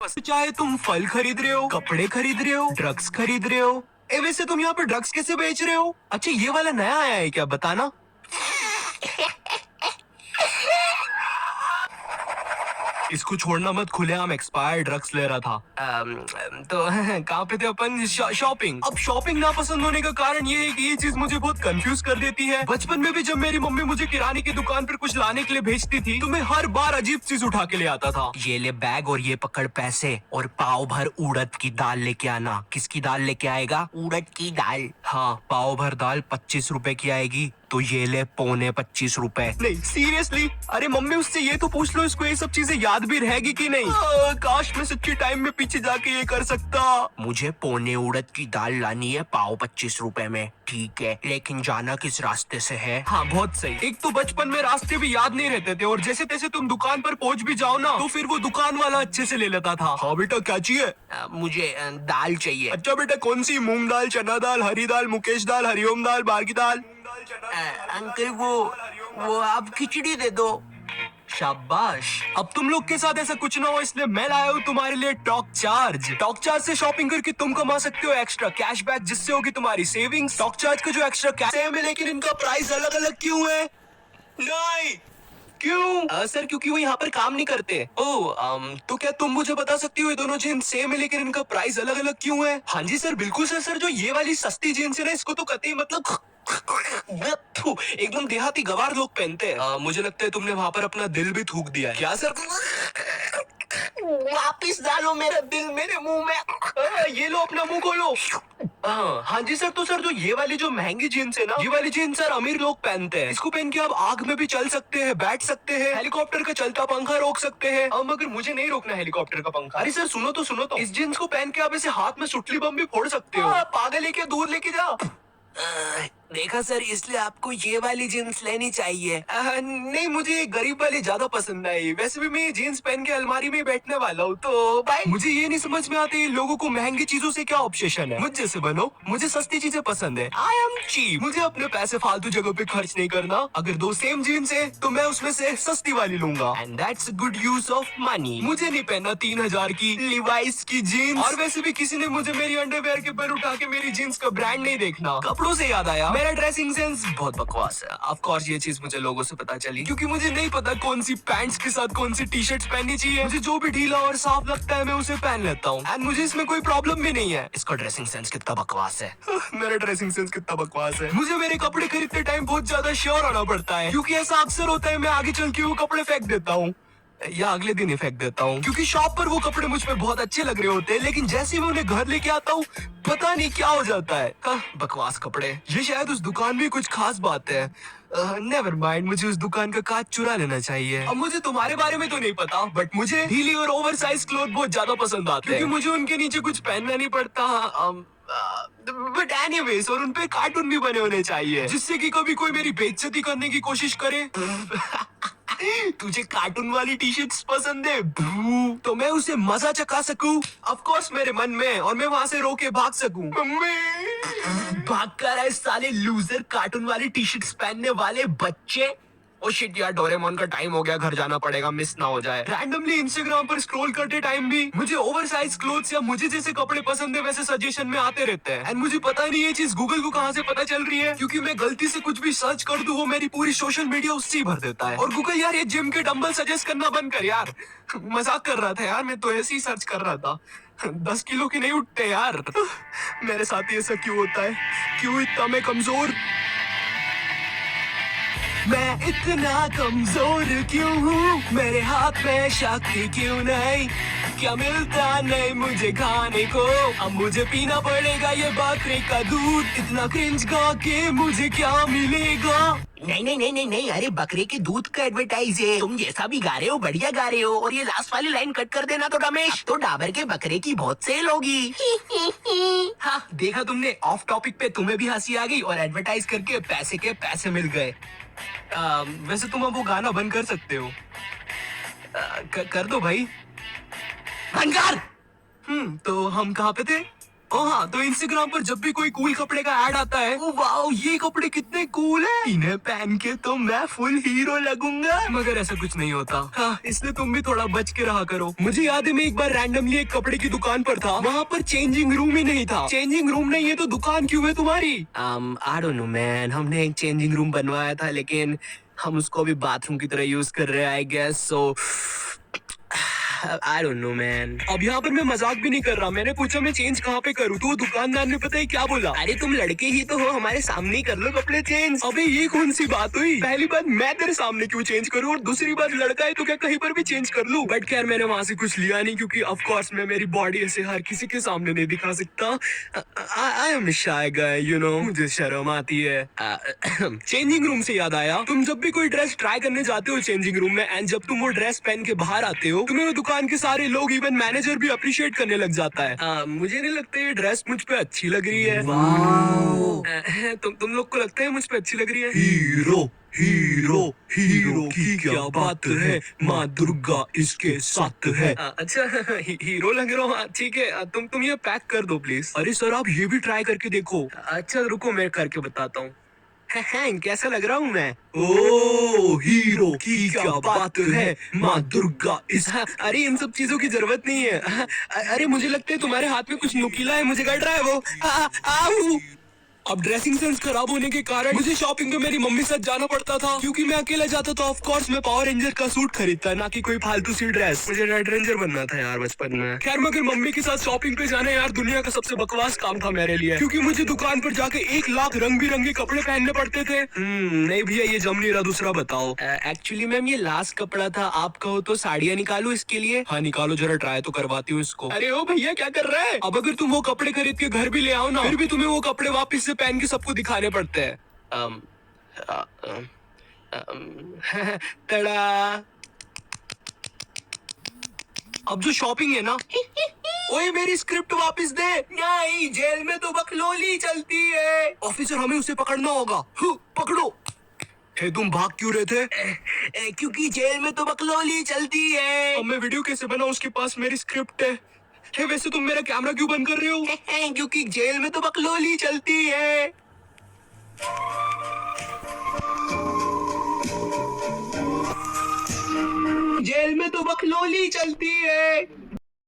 चाहे तुम फल खरीद रहे हो, कपड़े खरीद रहे हो, ड्रग्स खरीद रहे हो। वैसे तुम यहाँ पे ड्रग्स कैसे बेच रहे हो? अच्छा ये वाला नया आया है क्या, बताना। इसको छोड़ना मत, खुलेआम एक्सपायर्ड ड्रग्स ले रहा था। तो कहाँ पे थे अपन? शॉपिंग। अब शॉपिंग ना पसंद होने का कारण ये है कि ये चीज मुझे बहुत कंफ्यूज कर देती है। बचपन में भी जब मेरी मम्मी मुझे किराने की दुकान पर कुछ लाने के लिए भेजती थी तो मैं हर बार अजीब चीज उठा के ले आता था। ये ले बैग और ये पकड़ पैसे और पाव भर उड़द की दाल लेके आना। किसकी दाल लेके आएगा? उड़द की दाल। हाँ, पाव भर दाल 25 रुपए की आएगी, तो ये ले 25.25 नहीं सीरियसली, अरे मम्मी उससे ये तो पूछ लो इसको ये सब चीजें याद भी रहेगी कि नहीं। काश मैं सच्ची टाइम में पीछे जाके ये कर सकता। मुझे पौने उड़द की दाल लानी है पाव 25 रुपए में। ठीक है, लेकिन जाना किस रास्ते से है? हाँ बहुत सही। एक तो बचपन में रास्ते भी याद नहीं रहते थे और जैसे तैसे तुम दुकान पर पहुंच भी जाओ ना तो फिर वो दुकान वाला अच्छे से ले लेता था। हाँ बेटा क्या चाहिए? मुझे दाल चाहिए। अच्छा बेटा कौन सी? मूंग दाल, चना दाल, हरी दाल, मुकेश दाल, हरिओम दाल, बार की दाल? अंकल वो आप खिचड़ी दे दो। शाबाश। अब तुम लोग के साथ ऐसा कुछ ना हो इसलिए मैं लाया हूँ तुम्हारे लिए टॉक चार्ज। टॉक चार्ज से शॉपिंग करके तुम कमा सकते हो एक्स्ट्रा कैशबैक जिससे होगी तुम्हारी सेविंग्स। टॉक चार्ज का जो एक्स्ट्रा कैश है लेकिन इनका प्राइस अलग अलग क्यों है? नहीं क्यों? सर क्योंकि वो यहाँ पर काम नहीं करते। तो क्या तुम मुझे बता सकती हो ये दोनों जीन्स सेम है लेकिन इनका प्राइस अलग अलग क्यों है? हाँ जी सर बिल्कुल सर जो ये वाली सस्ती जीन्स है ना इसको तो कतई मतलब एकदम देहाती गवार लोग पहनते हैं। मुझे लगता है तुमने वहाँ पर अपना दिल भी थूक दिया है। क्या सर? वापिस डालो मेरा दिल मेरे मुंह में। ये लो अपना मुंह खोलो। हाँ जी सर, तो सर जो ये वाली जो महंगी जीन्स है ना ये वाली जीन्स सर अमीर लोग पहनते हैं। इसको पहन के आप आग में भी चल सकते हैं, बैठ सकते हैं, हेलीकॉप्टर का चलता पंखा रोक सकते हैं। मगर मुझे नहीं रोकना हेलीकॉप्टर का पंखा। अरे सर सुनो तो इस जीन्स को पहन के आप ऐसे हाथ में सुतली बम भी फोड़ सकते हो। पागल है क्या? दूर लेके जाओ। देखा सर इसलिए आपको ये वाली जीन्स लेनी चाहिए। नहीं मुझे गरीब वाली ज्यादा पसंद आई। वैसे भी मैं जीन्स पहन के अलमारी में बैठने वाला हूँ तो भाई मुझे ये नहीं समझ में आती लोगों को महंगी चीजों से क्या ऑब्सेशन है। मुझ जैसे बनो, मुझे सस्ती चीजें पसंद है। I am cheap. मुझे अपने पैसे फालतू जगह पे खर्च नहीं करना। अगर दो सेम जीन्स है तो मैं उसमें से सस्ती वाली लूंगा and that's good use of money. मुझे नहीं पहनना 3000 की लिवाइस की जीन्स। और वैसे भी किसी ने मुझे मेरी अंडरवेयर के पर उठा के मेरी जीन्स का ब्रांड नहीं देखना। कपड़ों से याद आया मेरा ड्रेसिंग सेंस बहुत बकवास है। ऑफ कोर्स ये चीज मुझे लोगों से पता चली क्योंकि मुझे नहीं पता कौन सी पैंट्स के साथ कौन सी टी शर्ट्स पहननी चाहिए। मुझे जो भी ढीला और साफ लगता है मैं उसे पहन लेता हूँ एंड मुझे इसमें कोई प्रॉब्लम भी नहीं है। इसका ड्रेसिंग सेंस कितना बकवास है। मेरा ड्रेसिंग सेंस कितना बकवास है। मुझे मेरे कपड़े खरीदते टाइम बहुत ज्यादा श्योर होना पड़ता है क्योंकि ऐसा अक्सर होता है मैं आगे चल के वो कपड़े फेंक देता हूँ या अगले दिन ही फेंक देता हूँ क्योंकि शॉप पर वो कपड़े मुझ पे बहुत अच्छे लग रहे होते हैं लेकिन जैसे ही मैं उन्हें घर लेके आता हूँ पता नहीं क्या हो जाता है। बकवास कपड़े। ये शायद उस दुकान में कुछ खास बात है। नेवर माइंड, मुझे उस दुकान का कांच चुरा लेना चाहिए। अब मुझे तुम्हारे बारे में तो नहीं पता बट मुझे ढीली और ओवर साइज क्लोथ बहुत ज्यादा पसंद आते हैं क्योंकि मुझे उनके नीचे कुछ पहनना नहीं पड़ता। बट एनीवेज और उनपे कार्टून भी बने होने चाहिए जिससे कि कभी कोई मेरी बेइज्जती करने की कोशिश करे। तुझे कार्टून वाली टी शर्ट्स पसंद है तो मैं उसे मजा चखा सकूं ऑफ कोर्स मेरे मन में और मैं वहाँ से रो के भाग सकूं। भाग कर आए साले लूजर कार्टून वाली टी शर्ट्स पहनने वाले बच्चे। ओ शिट यार डोरेमोन का टाइम हो गया, घर जाना पड़ेगा, मिस ना हो जाए। रैंडमली इंस्टाग्राम पर स्क्रॉल करते टाइम भी मुझे ओवर साइज क्लोथ्स या मुझे जैसे कपड़े पसंद है वैसे सजेशन में आते रहते हैं एंड मुझे पता नहीं ये चीज गूगल को कहाँ से पता चल रही है क्योंकि मैं गलती से कुछ भी सर्च कर दूं वो मेरी पूरी सोशल मीडिया उससे ही भर देता है। और गूगल यार ये जिम के डंबल सजेस्ट करना बंद कर यार। मजाक कर रहा था यार, मैं तो ऐसे ही सर्च कर रहा था। 10 किलो की नहीं उठते यार। मेरे साथ ही ऐसा क्यों होता है? क्यों इतना मैं कमजोर? मैं इतना कमजोर क्यों हूँ? मेरे हाथ में शक्ति क्यों नहीं? क्या मिलता नहीं मुझे खाने को? अब मुझे पीना पड़ेगा ये बकरी का दूध। इतना क्रिंज गा के मुझे क्या मिलेगा? नहीं, अरे बकरे के दूध का एडवर्टाइज है। तुम जैसा भी गा रहे हो बढ़िया गा रहे हो और ये लास्ट वाली लाइन कट कर देना तो रमेश, तो डाबर के बकरे की बहुत सेल होगी। हाँ देखा तुमने, ऑफ टॉपिक पे तुम्हें भी हंसी आ गई और एडवर्टाइज करके पैसे के पैसे मिल गए। वैसे तुम अब वो गाना बंद कर सकते हो। कर दो भाई, बंद कर। तो हम कहाँ पे थे? हाँ, तो इंस्टाग्राम पर जब भी कोई कूल कपड़े का ऐड आता है, ओ वाओ ये कपड़े कितने कूल है, इन्हें पहन के तो मैं फुल हीरो लगूंगा। मगर ऐसा कुछ नहीं होता। हाँ, इसलिए तुम भी थोड़ा बच के रहा करो। मुझे याद है मैं एक बार रैंडमली एक कपड़े की दुकान पर था, वहाँ पर चेंजिंग रूम ही नहीं था। चेंजिंग रूम नहीं है तो दुकान क्यों है तुम्हारी? आई डोंट नो मैन, हमने एक चेंजिंग रूम बनवाया था लेकिन हम उसको अभी बाथरूम की तरह यूज कर रहे हैं I guess so. I don't know man। अब यहाँ पर मैं मजाक भी नहीं कर रहा, मैंने पूछा मैं चेंज कहाँ पे करूँ तो वो दुकानदार ने पता है क्या बोला, अरे तुम लड़के ही तो हो, हमारे सामने ही कर लो कपड़े चेंज। अबे ये कौन सी बात हुई, पहली बात मैं तेरे सामने क्यों चेंज करूँ और दूसरी बात लड़का है तो क्या कहीं पर भी चेंज कर लूँ। बट खैर मैंने वहाँ से कुछ लिया नहीं क्योंकि ऑफ कोर्स मैं मेरी बॉडी ऐसे हर किसी के सामने नहीं दिखा सकता। I am shy guy you know, मुझे शर्म आती है। चेंजिंग रूम से याद आया, तुम जब भी कोई ड्रेस ट्राई करने जाते हो चेंजिंग रूम में एंड जब तुम वो ड्रेस पहन के बाहर आते हो तुम्हें वो दुकान के सारे लोग इवन मैनेजर भी अप्रिशिएट करने लग जाता है। मुझे नहीं लगता ये ड्रेस मुझ पे अच्छी लग रही है। तुम लोग को लगता है मुझ पे अच्छी लग रही है? हीरो हीरो हीरो की क्या बात है, माँ दुर्गा इसके साथ है। अच्छा हीरो लग रहा हूँ, ठीक है तुम ये पैक कर दो प्लीज। अरे सर आप ये भी ट्राई करके देखो। अच्छा रुको मैं करके बताता हूँ। कैसा लग रहा हूँ मैं? ओ हीरो की क्या बात है, माँ दुर्गा इस। अरे इन सब चीजों की जरूरत नहीं है। अरे मुझे लगता है तुम्हारे हाथ में कुछ नुकीला है, मुझे कट रहा है वो। आऊ। अब ड्रेसिंग सेंस खराब होने के कारण मुझे शॉपिंग पे मेरी मम्मी साथ जाना पड़ता था क्योंकि मैं अकेला जाता तो ऑफ कोर्स मैं पावर रेंजर का सूट खरीदता ना कि कोई फालतू सी ड्रेस। मुझे रेड रेंजर बनना था यार बचपन में। खैर मगर मम्मी के साथ शॉपिंग पे जाना यार दुनिया का सबसे बकवास काम था मेरे लिए क्योंकि मुझे दुकान पर जाके 1 लाख रंग बिरंगे कपड़े पहनने पड़ते थे। नहीं भैया ये जम नहीं रहा, दूसरा बताओ। एक्चुअली मैम ये लास्ट कपड़ा था, आप कहो तो साड़ियाँ निकालू इसके लिए? हाँ निकालो जरा, ट्राई तो करवाती हूँ इसको। अरे ओ भैया क्या कर रहा है? अब अगर तुम वो कपड़े खरीद के घर भी ले आओ ना फिर भी तुम्हें वो कपड़े वापस से पहन के सबको दिखाने पड़ते हैं। तड़ा। अब जो शॉपिंग है ना ओए मेरी स्क्रिप्ट वापस दे। नहीं जेल में तो बकलोली चलती है। ऑफिसर हमें उसे पकड़ना होगा। पकड़ो। तुम भाग क्यों रहे थे? क्योंकि जेल में तो बकलोली चलती है। अब मैं वीडियो कैसे बनाऊं, उसके पास मेरी स्क्रिप्ट है। वैसे तुम मेरा कैमरा क्यों बंद कर रहे हो? क्योंकि जेल में तो बकलोली चलती है। जेल में तो बकलोली चलती है।